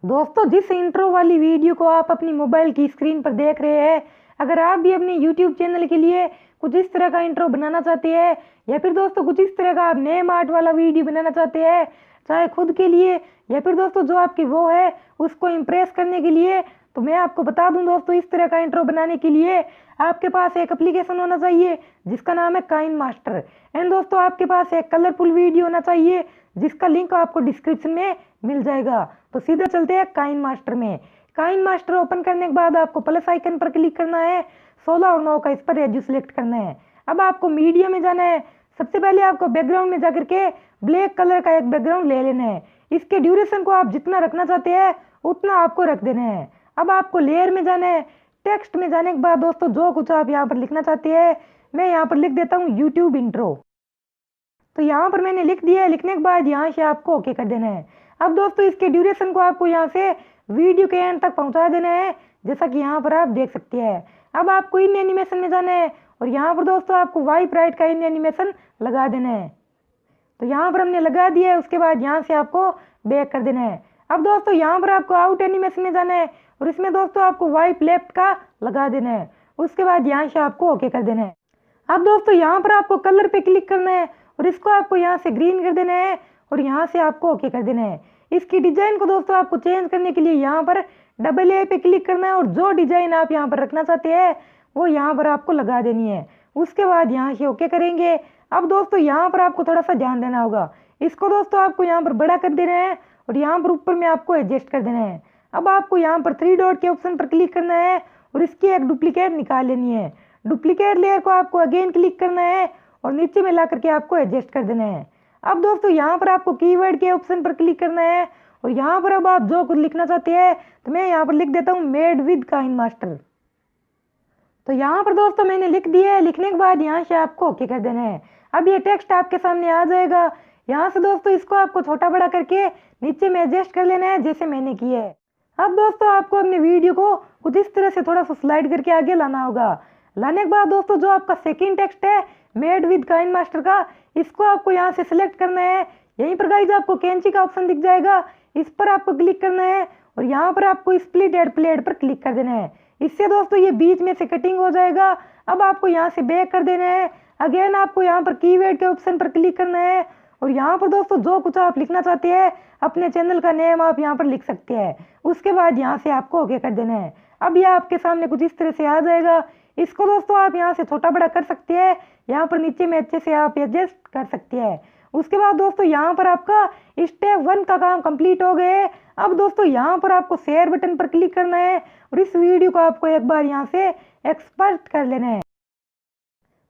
दोस्तों, जिस इंट्रो वाली वीडियो को आप अपनी मोबाइल की स्क्रीन पर देख रहे हैं, अगर आप भी अपने यूट्यूब चैनल के लिए कुछ इस तरह का इंट्रो बनाना चाहते हैं या फिर दोस्तों कुछ इस तरह का आप नेम आर्ट वाला वीडियो बनाना चाहते हैं, चाहे खुद के लिए या फिर दोस्तों जो आपकी वो है उसको इम्प्रेस करने के लिए, तो मैं आपको बता दूं दोस्तों, इस तरह का इंट्रो बनाने के लिए आपके पास एक एप्लीकेशन होना चाहिए जिसका नाम है काइन मास्टर। एंड दोस्तों, आपके पास एक कलरफुल वीडियो होना चाहिए जिसका लिंक आपको डिस्क्रिप्शन में मिल जाएगा। तो सीधा चलते हैं काइन मास्टर में। काइन मास्टर ओपन करने के बाद आपको प्लस आइकन पर क्लिक करना है, 16 और 9 का इस पर रेडियो सिलेक्ट करना है। अब आपको मीडिया में जाना है। सबसे पहले आपको बैकग्राउंड में जाकर के ब्लैक कलर का एक बैकग्राउंड ले लेना है। इसके ड्यूरेशन को आप जितना रखना चाहते हैं उतना आपको रख देना है। अब आपको लेयर में जाना है। टेक्स्ट में जाने के बाद दोस्तों जो कुछ आप यहाँ पर लिखना चाहते हैं, मैं यहाँ पर लिख देता हूँ यूट्यूब इंट्रो। तो यहाँ पर मैंने लिख दिया है। लिखने के बाद यहाँ से आपको ओके कर देना है। अब दोस्तों इसके ड्यूरेशन को आपको यहाँ से वीडियो के एंड तक पहुँचा देना है, जैसा कि यहाँ पर आप देख सकते हैं। अब आपको इन एनिमेशन में जाना है और यहाँ पर दोस्तों आपको वाइप राइट का इन एनिमेशन लगा देना है। तो यहाँ पर हमने लगा दिया है। उसके बाद यहाँ से आपको बैक कर देना है। अब दोस्तों यहाँ पर आपको आउट एनिमेशन में जाना है और इसमें दोस्तों आपको वाइप लेफ्ट का लगा देना है। उसके बाद यहाँ से आपको ओके कर देना है। अब दोस्तों यहाँ पर आपको कलर पे क्लिक करना है और इसको आपको यहाँ से ग्रीन कर देना है और यहाँ से आपको ओके कर देना है। इसकी डिजाइन को दोस्तों आपको चेंज करने के लिए यहाँ पर डबल ए पे क्लिक करना है और जो डिजाइन आप यहाँ पर रखना चाहते हैं वो यहाँ पर आपको लगा देनी है। उसके बाद यहाँ से ओके करेंगे। अब दोस्तों यहाँ पर आपको थोड़ा सा ध्यान देना होगा। इसको दोस्तों आपको यहाँ पर बड़ा कर देना है और यहाँ पर ऊपर में आपको एडजस्ट कर देना है। अब आपको यहाँ पर 3 डॉट के ऑप्शन पर क्लिक करना है और इसकी एक डुप्लीकेट निकाल लेनी है। डुप्लीकेट लेयर को आपको अगेन क्लिक करना है और नीचे में ला करके आपको एडजस्ट कर देना है। अब दोस्तों यहाँ पर आपको कीवर्ड के ऑप्शन पर क्लिक करना है और यहाँ पर अब आप जो कुछ लिखना चाहते हैं, तो मैं यहाँ पर लिख देता हूँ मेड विद काइन मास्टर। तो यहाँ पर दोस्तों मैंने लिख दिया है। लिखने के बाद यहाँ से आपको ओके कर देना है। अब ये टेक्स्ट आपके सामने आ जाएगा। यहाँ से दोस्तों इसको आपको छोटा बड़ा करके नीचे में एडजस्ट कर लेना है, जैसे मैंने किया है। अब दोस्तों आपको अपने वीडियो को कुछ इस तरह से थोड़ा सा स्लाइड करके आगे लाना होगा। लाने के बाद दोस्तों जो आपका सेकंड टेक्स्ट है मेड विद काइन मास्टर का, इसको आपको यहाँ से सिलेक्ट करना है। यहीं पर गाइस आपको कैंची का ऑप्शन दिख जाएगा, इस पर आपको क्लिक करना है और यहाँ पर आपको स्प्लिट एड प्लेट पर क्लिक कर देना है। इससे दोस्तों ये बीच में से कटिंग हो जाएगा। अब आपको यहाँ से बैक कर देना है। अगेन आपको यहाँ पर कीवर्ड के ऑप्शन पर क्लिक करना है और यहाँ पर दोस्तों जो कुछ आप लिखना चाहते हैं, अपने चैनल का नेम आप यहाँ पर लिख सकते हैं। उसके बाद यहाँ से आपको ओके कर देना है। अब ये आपके सामने कुछ इस तरह से आ जाएगा। इसको दोस्तों आप यहाँ से छोटा बड़ा कर सकते हैं, यहाँ पर नीचे में अच्छे से आप एडजस्ट कर सकते हैं। उसके बाद दोस्तों यहाँ पर आपका स्टेप 1 का काम कंप्लीट हो गए। अब दोस्तों यहाँ पर आपको शेयर बटन पर क्लिक करना है और इस वीडियो को आपको एक बार यहाँ से एक्सपोर्ट कर लेना है।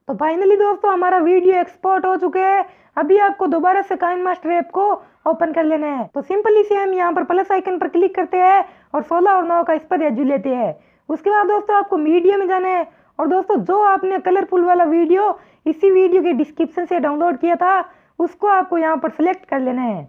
तो फाइनली दोस्तों हमारा वीडियो एक्सपोर्ट हो चुके हैं। अभी आपको दोबारा से काइन मास्टर ऐप को ओपन कर लेना है। तो सिंपली से हम यहाँ पर प्लस आइकन पर क्लिक करते हैं और 16 और 9 का इस पर रेज्यू लेते हैं। उसके बाद दोस्तों आपको मीडिया में जाना है और दोस्तों जो आपने कलरफुल वाला वीडियो इसी वीडियो के डिस्क्रिप्शन से डाउनलोड किया था, उसको आपको यहाँ पर सिलेक्ट कर लेना है।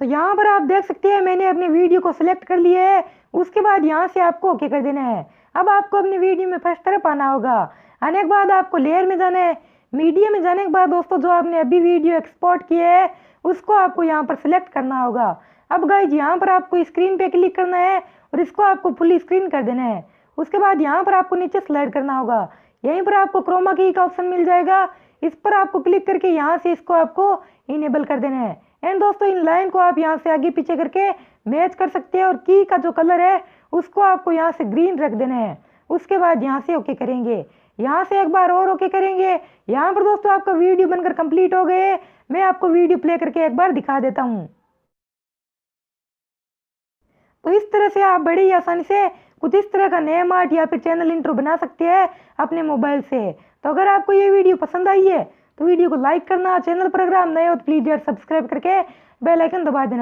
तो यहाँ पर आप देख सकते हैं मैंने अपने वीडियो को सिलेक्ट कर लिया है। उसके बाद यहाँ से आपको ओके कर देना है। अब आपको अपनी वीडियो में फर्स्ट तरफ आना होगा। आने के बाद आपको लेयर में जाना है। मीडिया में जाने के बाद दोस्तों जो आपने अभी वीडियो एक्सपोर्ट किया है उसको आपको यहाँ पर सिलेक्ट करना होगा। अब गाइज यहाँ पर आपको स्क्रीन पे क्लिक करना है और इसको आपको फुल स्क्रीन कर देना है। उसके बाद यहाँ पर आपको नीचे स्लाइड करना होगा। यहीं पर आपको क्रोमा की का ऑप्शन मिल जाएगा, इस पर आपको क्लिक करके यहाँ से इसको आपको इनेबल कर देना है। एंड दोस्तों इन लाइन को आप यहाँ से आगे पीछे करके मैच कर सकते हैं और की का जो कलर है उसको आपको यहाँ से ग्रीन रख देना है। उसके बाद यहाँ से ओके करेंगे। यहाँ से एक बार और ओके करेंगे। यहाँ पर दोस्तों आपका वीडियो बनकर कंप्लीट हो गए। मैं आपको वीडियो प्ले करके एक बार दिखा देता हूँ। तो इस तरह से आप बड़ी आसानी से कुछ इस तरह का नेम आर्ट या फिर चैनल इंट्रो बना सकते हैं अपने मोबाइल से। तो अगर आपको ये वीडियो पसंद आई है तो वीडियो को लाइक करना, चैनल पर अगर आप नए हो तो प्लीज यार सब्सक्राइब करके बेल आइकन दबा देना।